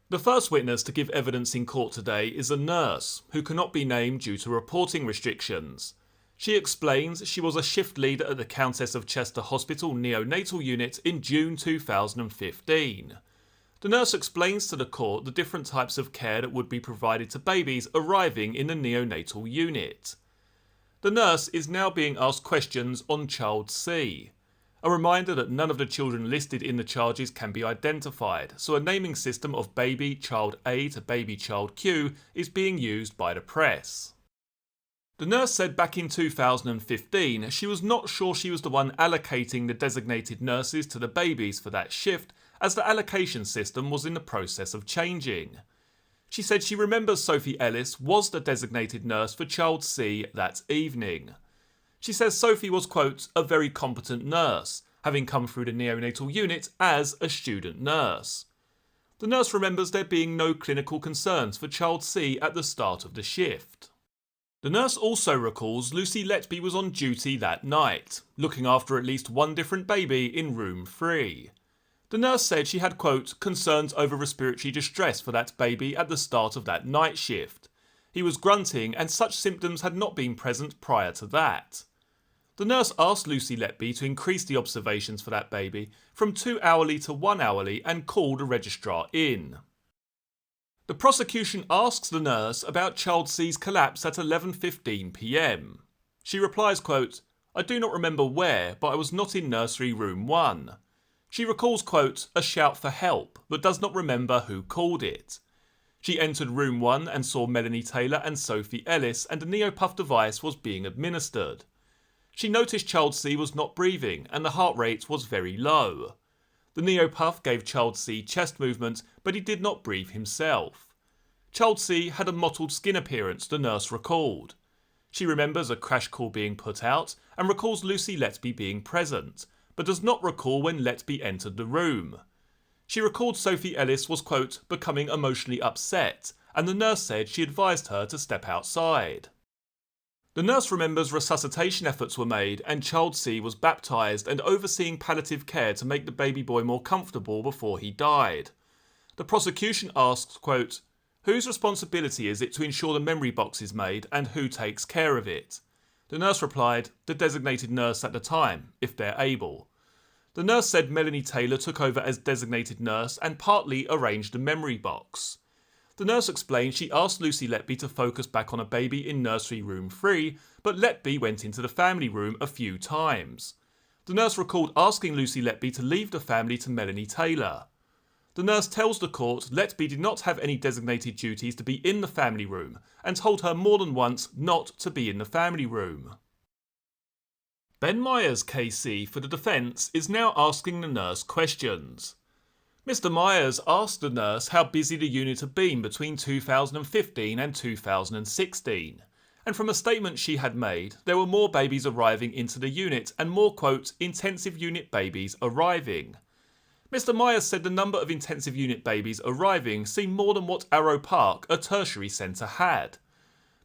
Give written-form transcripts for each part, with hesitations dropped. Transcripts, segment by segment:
The first witness to give evidence in court today is a nurse, who cannot be named due to reporting restrictions. She explains she was a shift leader at the Countess of Chester Hospital neonatal unit in June 2015. The nurse explains to the court the different types of care that would be provided to babies arriving in the neonatal unit. The nurse is now being asked questions on Child C. A reminder that none of the children listed in the charges can be identified, so a naming system of baby child A to baby child Q is being used by the press. The nurse said back in 2015 she was not sure she was the one allocating the designated nurses to the babies for that shift, as the allocation system was in the process of changing. She said she remembers Sophie Ellis was the designated nurse for Child C that evening. She says Sophie was, quote, a very competent nurse, having come through the neonatal unit as a student nurse. The nurse remembers there being no clinical concerns for Child C at the start of the shift. The nurse also recalls Lucy Letby was on duty that night, looking after at least one different baby in room 3. The nurse said she had, quote, concerns over respiratory distress for that baby at the start of that night shift. He was grunting and such symptoms had not been present prior to that. The nurse asked Lucy Letby to increase the observations for that baby from 2 hourly to 1 hourly and called a registrar in. The prosecution asks the nurse about Child C's collapse at 11:15 p.m. She replies, quote, I do not remember where, but I was not in nursery room 1. She recalls, quote, a shout for help, but does not remember who called it. She entered room 1 and saw Melanie Taylor and Sophie Ellis, and a Neopuff device was being administered. She noticed Child C was not breathing and the heart rate was very low. The Neopuff gave Child C chest movement, but he did not breathe himself. Child C had a mottled skin appearance, the nurse recalled. She remembers a crash call being put out and recalls Lucy Letby being present, but does not recall when Letby entered the room. She recalled Sophie Ellis was, quote, becoming emotionally upset, and the nurse said she advised her to step outside. The nurse remembers resuscitation efforts were made and Child C was baptised and overseeing palliative care to make the baby boy more comfortable before he died. The prosecution asks, quote, whose responsibility is it to ensure the memory box is made and who takes care of it? The nurse replied, the designated nurse at the time, if they're able. The nurse said Melanie Taylor took over as designated nurse and partly arranged the memory box. The nurse explained she asked Lucy Letby to focus back on a baby in nursery room 3, but Letby went into the family room a few times. The nurse recalled asking Lucy Letby to leave the family to Melanie Taylor. The nurse tells the court Letby did not have any designated duties to be in the family room and told her more than once not to be in the family room. Ben Myers, KC, for the defence, is now asking the nurse questions. Mr. Myers asked the nurse how busy the unit had been between 2015 and 2016, and from a statement she had made, there were more babies arriving into the unit and more, quote, intensive unit babies arriving. Mr. Myers said the number of intensive unit babies arriving seemed more than what Arrow Park, a tertiary centre, had.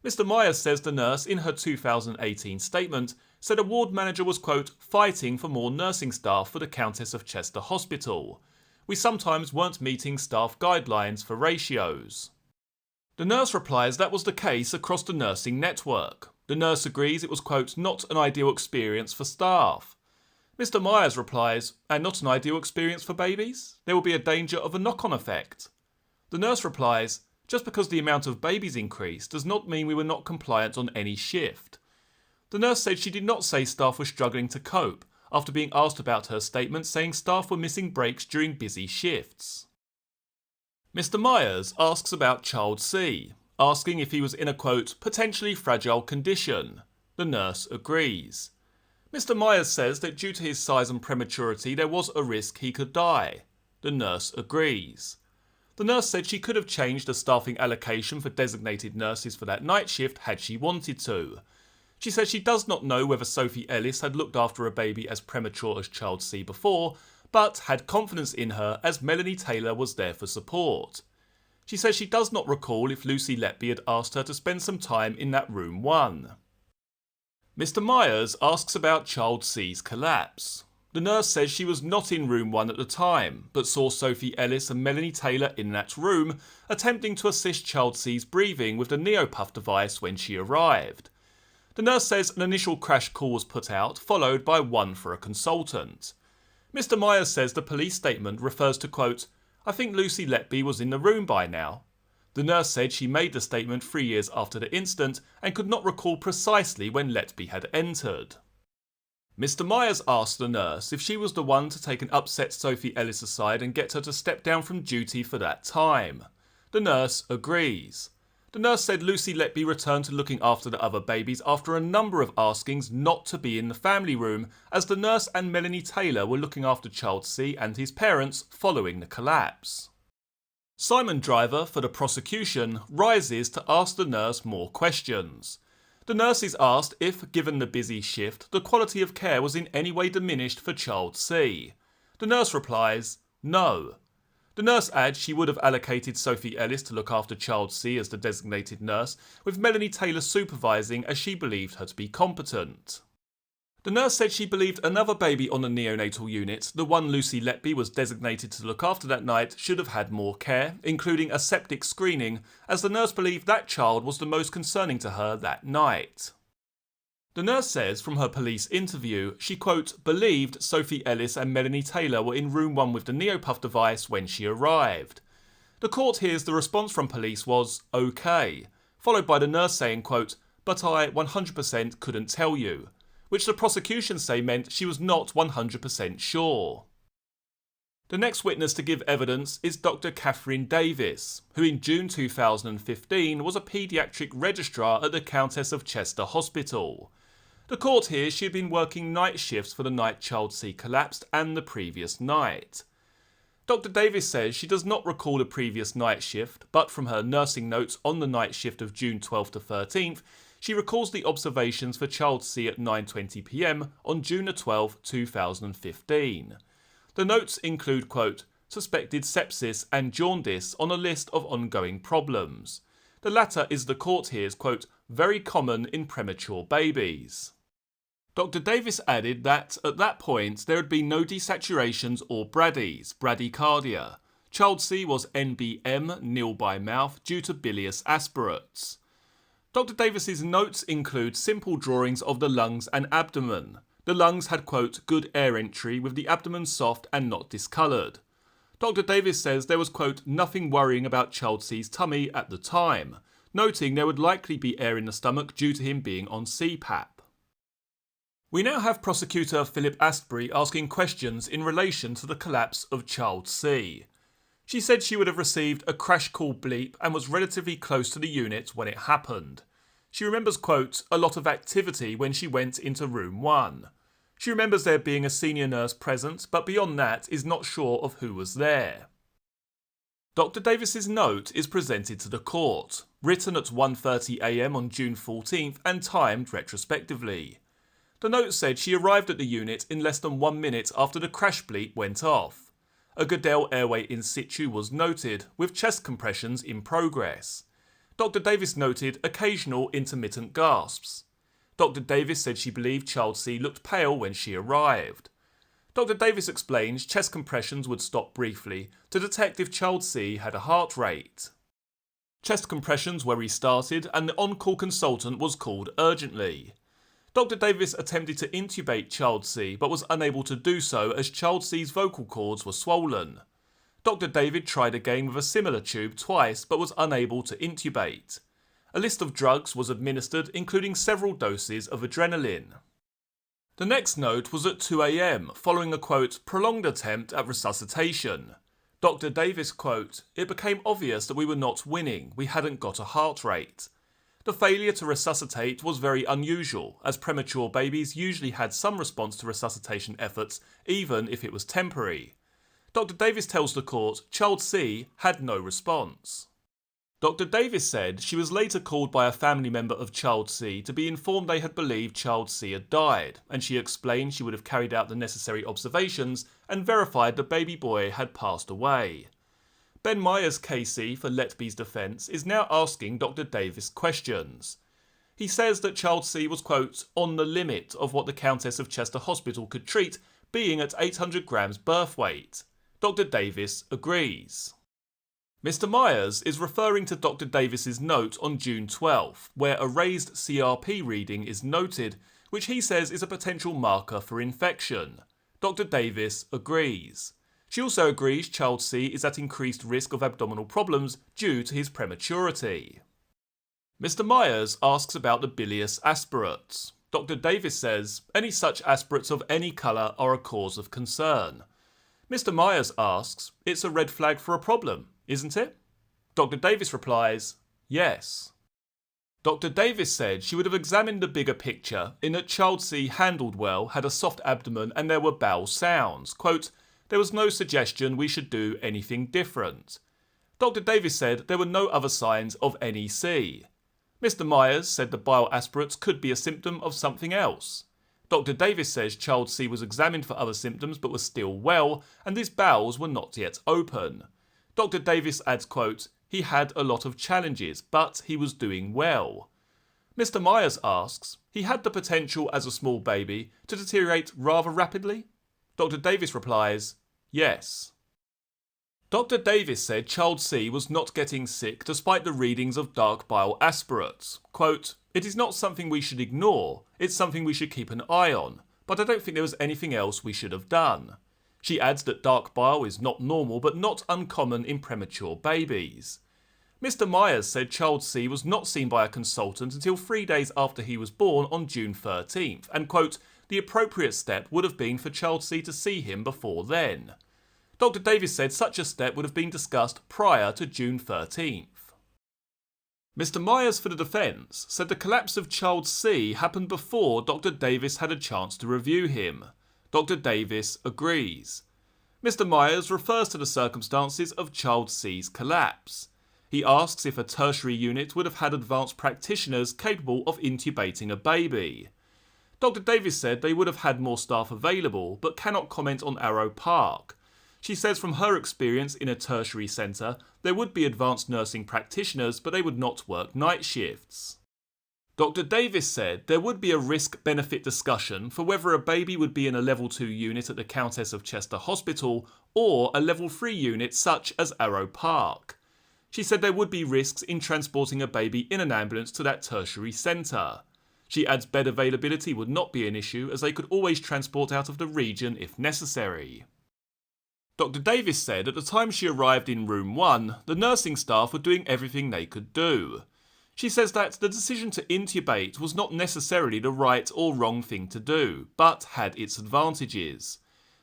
Mr. Myers says the nurse, in her 2018 statement, said a ward manager was, quote, fighting for more nursing staff for the Countess of Chester Hospital. We sometimes weren't meeting staff guidelines for ratios. The nurse replies that was the case across the nursing network. The nurse agrees it was, quote, not an ideal experience for staff. Mr. Myers replies, and not an ideal experience for babies? There will be a danger of a knock-on effect. The nurse replies, just because the amount of babies increased does not mean we were not compliant on any shift. The nurse said she did not say staff were struggling to cope, after being asked about her statement saying staff were missing breaks during busy shifts. Mr. Myers asks about Child C, asking if he was in a, quote, potentially fragile condition. The nurse agrees. Mr. Myers says that due to his size and prematurity there was a risk he could die. The nurse agrees. The nurse said she could have changed the staffing allocation for designated nurses for that night shift had she wanted to. She says she does not know whether Sophie Ellis had looked after a baby as premature as Child C before, but had confidence in her as Melanie Taylor was there for support. She says she does not recall if Lucy Letby had asked her to spend some time in that room 1. Mr. Myers asks about Child C's collapse. The nurse says she was not in room 1 at the time, but saw Sophie Ellis and Melanie Taylor in that room, attempting to assist child C's breathing with the Neopuff device when she arrived. The nurse says an initial crash call was put out, followed by one for a consultant. Mr. Myers says the police statement refers to, quote, "I think Lucy Letby was in the room by now." The nurse said she made the statement 3 years after the incident and could not recall precisely when Letby had entered. Mr. Myers asked the nurse if she was the one to take an upset Sophie Ellis aside and get her to step down from duty for that time. The nurse agrees. The nurse said Lucy Letby returned to looking after the other babies after a number of askings not to be in the family room, as the nurse and Melanie Taylor were looking after child C and his parents following the collapse. Simon Driver, for the prosecution, rises to ask the nurse more questions. The nurse is asked if, given the busy shift, the quality of care was in any way diminished for child C. The nurse replies, no. The nurse adds she would have allocated Sophie Ellis to look after child C as the designated nurse, with Melanie Taylor supervising as she believed her to be competent. The nurse said she believed another baby on the neonatal unit, the one Lucy Letby was designated to look after that night, should have had more care, including a septic screening, as the nurse believed that child was the most concerning to her that night. The nurse says from her police interview, she, quote, believed Sophie Ellis and Melanie Taylor were in room 1 with the Neopuff device when she arrived. The court hears the response from police was, okay, followed by the nurse saying, quote, but I 100% couldn't tell you, which the prosecution say meant she was not 100% sure. The next witness to give evidence is Dr. Catherine Davis, who in June 2015 was a paediatric registrar at the Countess of Chester Hospital. The court hears she had been working night shifts for the night child C collapsed and the previous night. Dr. Davis says she does not recall a previous night shift, but from her nursing notes on the night shift of June 12th to 13th, she recalls the observations for child C at 9:20 p.m. on June 12, 2015. The notes include, quote, suspected sepsis and jaundice on a list of ongoing problems. The latter is, the court hears, quote, very common in premature babies. Dr. Davis added that at that point there had been no desaturations or bradycardia. Child C was NBM, nil by mouth, due to bilious aspirates. Dr. Davis's notes include simple drawings of the lungs and abdomen. The lungs had, quote, good air entry with the abdomen soft and not discoloured. Dr. Davis says there was, quote, nothing worrying about child C's tummy at the time, noting there would likely be air in the stomach due to him being on CPAP. We now have prosecutor Philip Astbury asking questions in relation to the collapse of child C. She said she would have received a crash call bleep and was relatively close to the unit when it happened. She remembers, quote, a lot of activity when she went into room 1. She remembers there being a senior nurse present, but beyond that is not sure of who was there. Dr. Davis's note is presented to the court, written at 1:30 a.m. on June 14th and timed retrospectively. The note said she arrived at the unit in less than 1 minute after the crash bleep went off. A Goodell airway in situ was noted, with chest compressions in progress. Dr. Davis noted occasional intermittent gasps. Dr. Davis said she believed child C looked pale when she arrived. Dr. Davis explains chest compressions would stop briefly to detect if child C had a heart rate. Chest compressions were restarted and the on-call consultant was called urgently. Dr. Davis attempted to intubate child C but was unable to do so as child C's vocal cords were swollen. Dr. David tried again with a similar tube twice but was unable to intubate. A list of drugs was administered, including several doses of adrenaline. The next note was at 2 a.m, following a, quote, prolonged attempt at resuscitation. Dr. Davis, quote, it became obvious that we were not winning, we hadn't got a heart rate. The failure to resuscitate was very unusual, as premature babies usually had some response to resuscitation efforts, even if it was temporary. Dr. Davis tells the court child C had no response. Dr. Davis said she was later called by a family member of child C to be informed they had believed child C had died, and she explained she would have carried out the necessary observations and verified the baby boy had passed away. Ben Myers KC for Letby's defence is now asking Dr. Davis questions. He says that child C was, quote, on the limit of what the Countess of Chester Hospital could treat, being at 800 grams birth weight. Dr. Davis agrees. Mr. Myers is referring to Dr. Davis's note on June 12th, where a raised CRP reading is noted, which he says is a potential marker for infection. Dr. Davis agrees. She also agrees child C is at increased risk of abdominal problems due to his prematurity. Mr. Myers asks about the bilious aspirates. Dr. Davis says any such aspirates of any colour are a cause of concern. Mr. Myers asks, it's a red flag for a problem, isn't it? Dr. Davis replies, yes. Dr. Davis said she would have examined the bigger picture in that child C handled well, had a soft abdomen and there were bowel sounds. Quote, there was no suggestion we should do anything different. Dr. Davis said there were no other signs of NEC. Mr. Myers said the bile aspirates could be a symptom of something else. Dr. Davis says child C was examined for other symptoms but was still well, and his bowels were not yet open. Dr. Davis adds, quote, he had a lot of challenges, but he was doing well. Mr. Myers asks, he had the potential as a small baby to deteriorate rather rapidly? Dr. Davis replies, yes. Dr. Davis said child C was not getting sick despite the readings of dark bile aspirates. Quote, it is not something we should ignore, it's something we should keep an eye on, but I don't think there was anything else we should have done. She adds that dark bile is not normal but not uncommon in premature babies. Mr. Myers said child C was not seen by a consultant until 3 days after he was born on June 13th, and quote, the appropriate step would have been for child C to see him before then. Dr. Davis said such a step would have been discussed prior to June 13th. Mr. Myers, for the defence, said the collapse of child C happened before Dr. Davis had a chance to review him. Dr. Davis agrees. Mr. Myers refers to the circumstances of child C's collapse. He asks if a tertiary unit would have had advanced practitioners capable of intubating a baby. Dr. Davis said they would have had more staff available, but cannot comment on Arrow Park. She says from her experience in a tertiary centre, there would be advanced nursing practitioners, but they would not work night shifts. Dr. Davis said there would be a risk-benefit discussion for whether a baby would be in a Level 2 unit at the Countess of Chester Hospital or a Level 3 unit such as Arrow Park. She said there would be risks in transporting a baby in an ambulance to that tertiary centre. She adds bed availability would not be an issue as they could always transport out of the region if necessary. Dr. Davis said at the time she arrived in room 1, the nursing staff were doing everything they could do. She says that the decision to intubate was not necessarily the right or wrong thing to do, but had its advantages.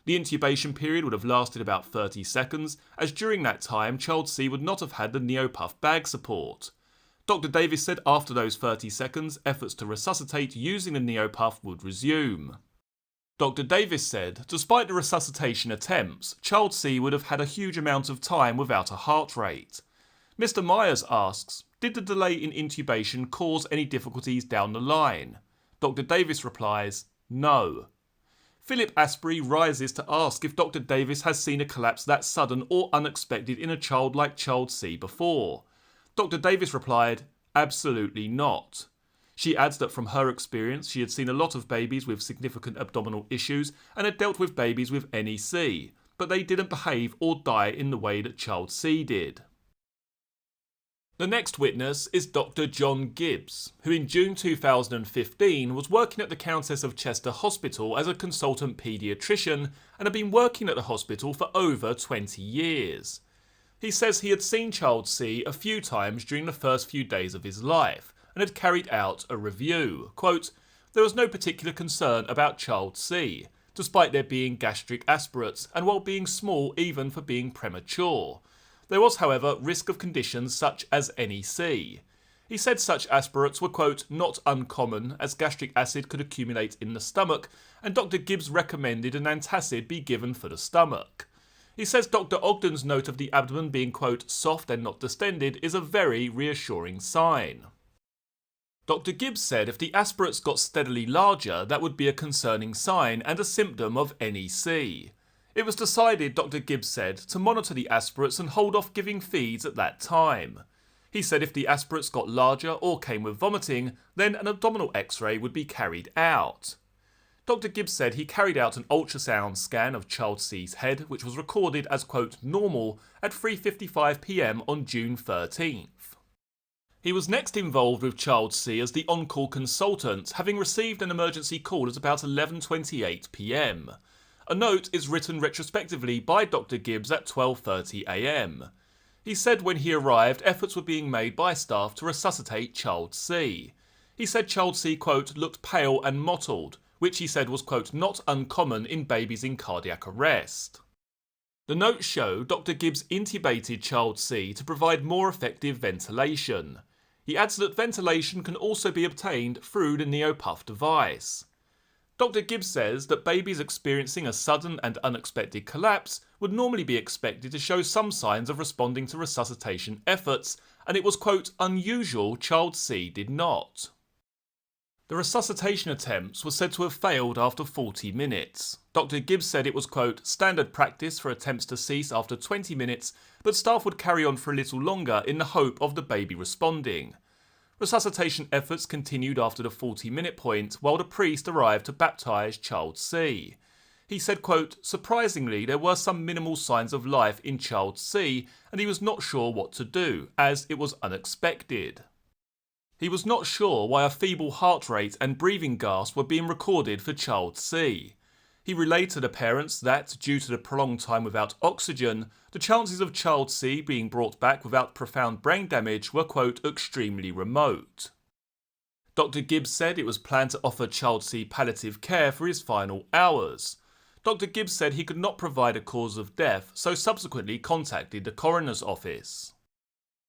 The intubation period would have lasted about 30 seconds, as during that time child C would not have had the Neopuff bag support. Dr. Davis said after those 30 seconds, efforts to resuscitate using the Neopuff would resume. Dr. Davis said, despite the resuscitation attempts, child C would have had a huge amount of time without a heart rate. Mr. Myers asks, did the delay in intubation cause any difficulties down the line? Dr. Davis replies, no. Philip Asprey rises to ask if Dr. Davis has seen a collapse that sudden or unexpected in a child like child C before. Dr. Davis replied, absolutely not. She adds that from her experience she had seen a lot of babies with significant abdominal issues and had dealt with babies with NEC, but they didn't behave or die in the way that child C did. The next witness is Dr. John Gibbs, who in June 2015 was working at the Countess of Chester Hospital as a consultant paediatrician and had been working at the hospital for over 20 years. He says he had seen child C a few times during the first few days of his life and had carried out a review. Quote, there was no particular concern about child C, despite there being gastric aspirates and while being small even for being premature. There was, however, risk of conditions such as NEC. He said such aspirates were, quote, not uncommon as gastric acid could accumulate in the stomach, and Dr. Gibbs recommended an antacid be given for the stomach. He says Dr. Ogden's note of the abdomen being, quote, soft and not distended is a very reassuring sign. Dr. Gibbs said if the aspirates got steadily larger, that would be a concerning sign and a symptom of NEC. It was decided, Dr. Gibbs said, to monitor the aspirates and hold off giving feeds at that time. He said if the aspirates got larger or came with vomiting, then an abdominal x-ray would be carried out. Dr. Gibbs said he carried out an ultrasound scan of child C's head, which was recorded as, quote, normal at 3:55 p.m. on June 13th. He was next involved with child C as the on-call consultant, having received an emergency call at about 11:28 p.m. A note is written retrospectively by Dr. Gibbs at 12:30 a.m. He said when he arrived, efforts were being made by staff to resuscitate child C. He said child C, quote, looked pale and mottled, which he said was, quote, not uncommon in babies in cardiac arrest. The notes show Dr. Gibbs intubated child C to provide more effective ventilation. He adds that ventilation can also be obtained through the NeoPuff device. Dr. Gibbs says that babies experiencing a sudden and unexpected collapse would normally be expected to show some signs of responding to resuscitation efforts, and it was, quote, unusual child C did not. The resuscitation attempts were said to have failed after 40 minutes. Dr. Gibbs said it was, quote, standard practice for attempts to cease after 20 minutes, but staff would carry on for a little longer in the hope of the baby responding. Resuscitation efforts continued after the 40-minute point while the priest arrived to baptise child C. He said, quote, surprisingly there were some minimal signs of life in child C and he was not sure what to do, as it was unexpected. He was not sure why a feeble heart rate and breathing gasp were being recorded for child C. He relayed to the parents that, due to the prolonged time without oxygen, the chances of child C being brought back without profound brain damage were, quote, extremely remote. Dr. Gibbs said it was planned to offer child C palliative care for his final hours. Dr. Gibbs said he could not provide a cause of death, so subsequently contacted the coroner's office.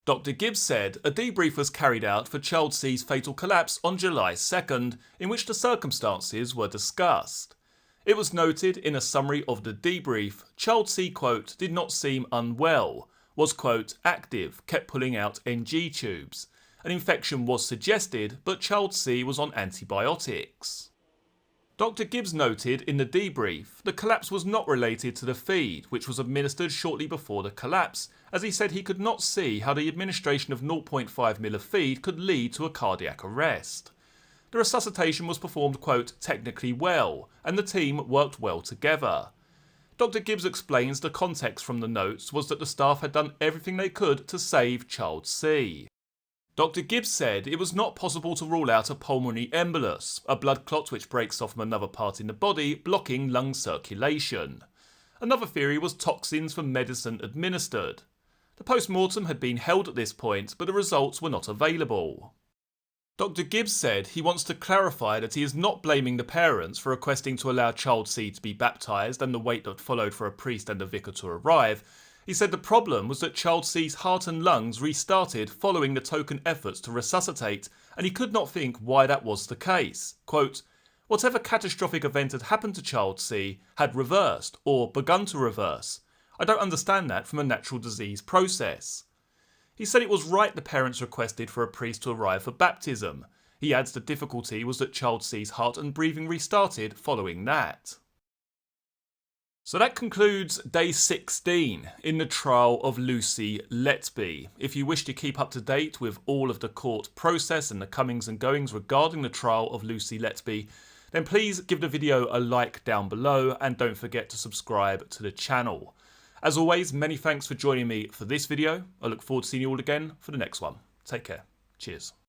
Dr. Gibbs said a debrief was carried out for child C's fatal collapse on July 2nd, in which the circumstances were discussed. It was noted in a summary of the debrief, child C, quote, did not seem unwell, was, quote, active, kept pulling out NG tubes. An infection was suggested, but child C was on antibiotics. Dr. Gibbs noted in the debrief the collapse was not related to the feed, which was administered shortly before the collapse, as he said he could not see how the administration of 0.5 of feed could lead to a cardiac arrest. The resuscitation was performed, quote, technically well, and the team worked well together. Dr. Gibbs explains the context from the notes was that the staff had done everything they could to save child C. Dr. Gibbs said it was not possible to rule out a pulmonary embolus, a blood clot which breaks off from another part in the body, blocking lung circulation. Another theory was toxins from medicine administered. The post-mortem had been held at this point, but the results were not available. Dr. Gibbs said he wants to clarify that he is not blaming the parents for requesting to allow child C to be baptised and the wait that followed for a priest and a vicar to arrive. He said the problem was that child C's heart and lungs restarted following the token efforts to resuscitate, and he could not think why that was the case. Quote, whatever catastrophic event had happened to child C had reversed, or begun to reverse. I don't understand that from a natural disease process. He said it was right the parents requested for a priest to arrive for baptism. He adds the difficulty was that child C's heart and breathing restarted following that. So that concludes day 16 in the trial of Lucy Letby. If you wish to keep up to date with all of the court process and the comings and goings regarding the trial of Lucy Letby, then please give the video a like down below and don't forget to subscribe to the channel. As always, many thanks for joining me for this video. I look forward to seeing you all again for the next one. Take care. Cheers.